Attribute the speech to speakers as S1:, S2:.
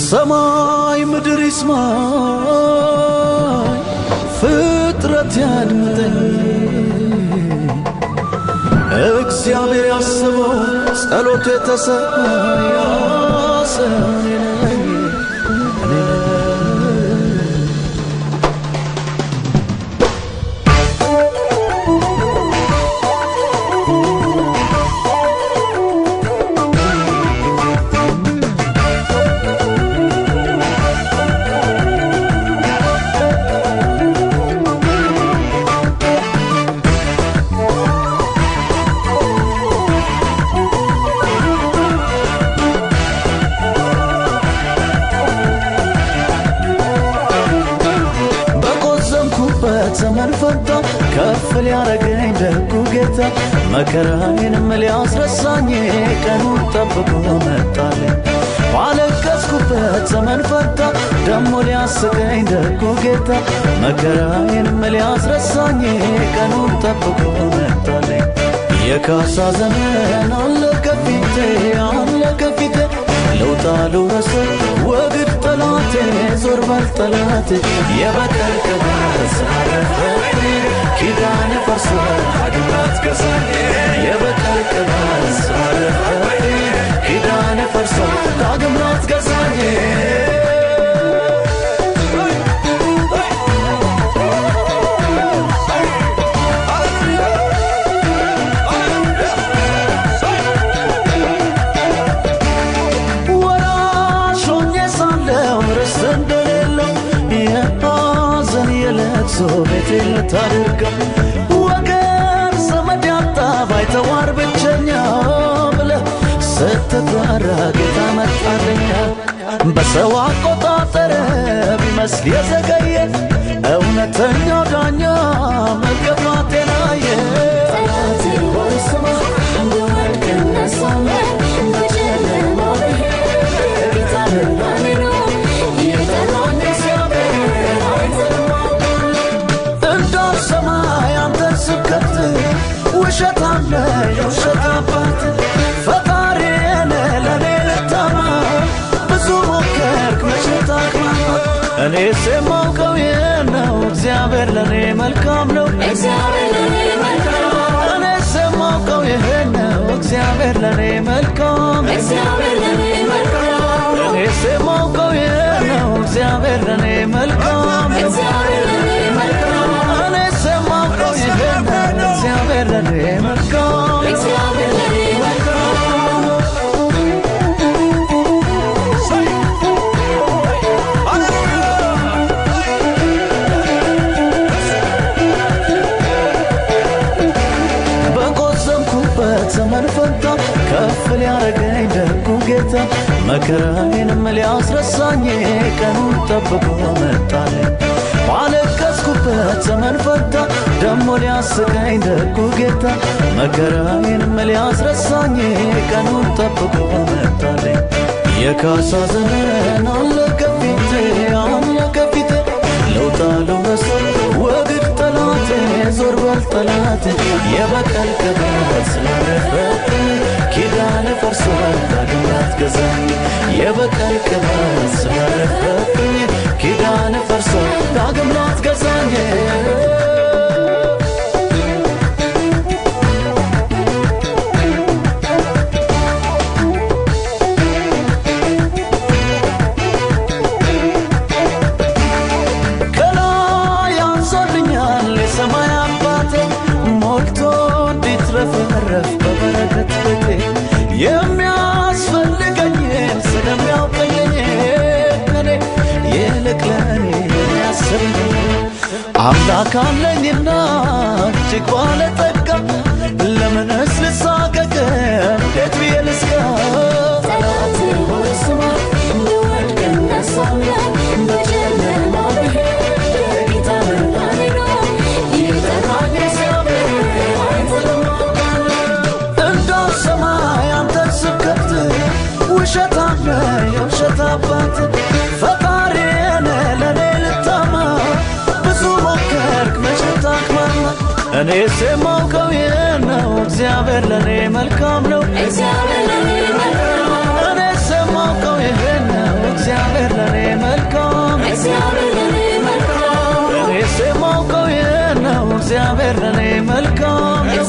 S1: ሰማይ ምድር ይስማኝ ፍጥረት ያድምጠኝ እግዚአብሔር ያስበው ጸሎቴ ተሰማ ያሰኔነኝ ዘመን ፈታ ከፍ ሊያረገኝ ደጉ ጌታ መከራዬንም ሊያስረሳኝ ቀኑን ጠብቆ መጣልኝ ባለቀስኩበት ዘመን ፈታ ደሞ ሊያስቀኝ ደጉ ጌታ መከራዬንም ሊያስረሳኝ ቀኑን ጠብቆ መጣልኝ የካሳ ዘመን አለ ከፊቴ ለውጣ ልውረስ ወግድ ጠላቴ ዞር በል ጠላቴ የበቀል ቅባት ሳረፈኝ ኪዳነ ፈርሶ አድማት ገዛኝ የበቀል ቅባት ሳረፈኝ ኪዳነ ፈርሶ ዳግምራት ገዛኝ ቤቴ ልታደርጋ ወገን ዘመድ ያጣ ባይተዋር ብቸኛ ብለህ ስትጓራ ጌታ መጣልኛ በሰው አቆጣጠር ቢመስል የዘገየ እውነተኛው ዳኛ መገፋቴን አየ ጠላቴ ሆይ ስማ እንደወድቅ እነሳለሁ በጨለማ ጌታ ለኔ ነው የጠራኝ ሰማይ አንተን ስብከት ውሸት አለ የውሸት አባት ፈጣሪዬን ለኔ ልታማ ብዙ ሞከርክ መቼ ታቅማማ እኔስ የማውቀው ይህን ነው እግዚአብሔር ለኔ መልካም ነው እግዚአብሔር ለኔ መልካም እኔስ የማውቀው ይህን ነው እግዚአብሔር ለኔ መልካም እግዚአብሔር ለኔ መልካም እኔስ የማውቀው ይህን ነው እግዚአብሔር ለኔ መልካም እግዚአብሔር ለኔ መልካም እግዚአብሔር ለኔ መልካም እግዚአብሔር ለኔ መልካም በቆዘምኩበት ዘመን ፈታ ከፍ ሊያረገኝ ደጉ ጌታ መከራዬንም ሊያስረሳኝ ቀኑን ጠብቆ መጣልኝ ባለቀስኩበት ዘመን ፈታ ደሞ ሊያስቀኝ ደጉ ጌታ መከራዬንም ሊያስረሳኝ ቀኑን ጠብቆ መጣልኝ የካሳ ዘመን አለ ከፊቴ ለውጣ ልውረስ ወግድ ጠላቴ ዞር በል ጠላቴ የበቀል ቅባት ስላረፈብኝ ኪዳነ ፈርሶ ዳግምራት ገዛኝ የበቀል ቅባት ስላረፈብኝ ኪዳነ ፈርሶ ዳግምራት ገዛኝ ረፍ በበረከት ቤቴ የሚያስፈልገኝን ስለሚያውቀኝ እኔ ይልቅ ለኔ የሚያስብልኝ አምላክ አለኝና እጅግ ባለጠጋ ለምንስ ልሳቀቅ እንዴት ብዬ ልስጋ ጠላቴ ሆይ ስማ እንደወድቅ እነሳለሁ በጨለማ ብሄድ ጌታ ለኔ ነው የጠራኝ ውሸት አለ የውሸት አባት ፈጣሪዬን ለኔ ልታማ ብዙ ሞከርክ መቼ ታቅማማ እኔስ የማውቀው ይህን ነው እግዚአብሔር ለኔ መልካም ነው እግዚአብሔር ለኔ መልካም እግዚአብሔር ለኔ መልካም ነው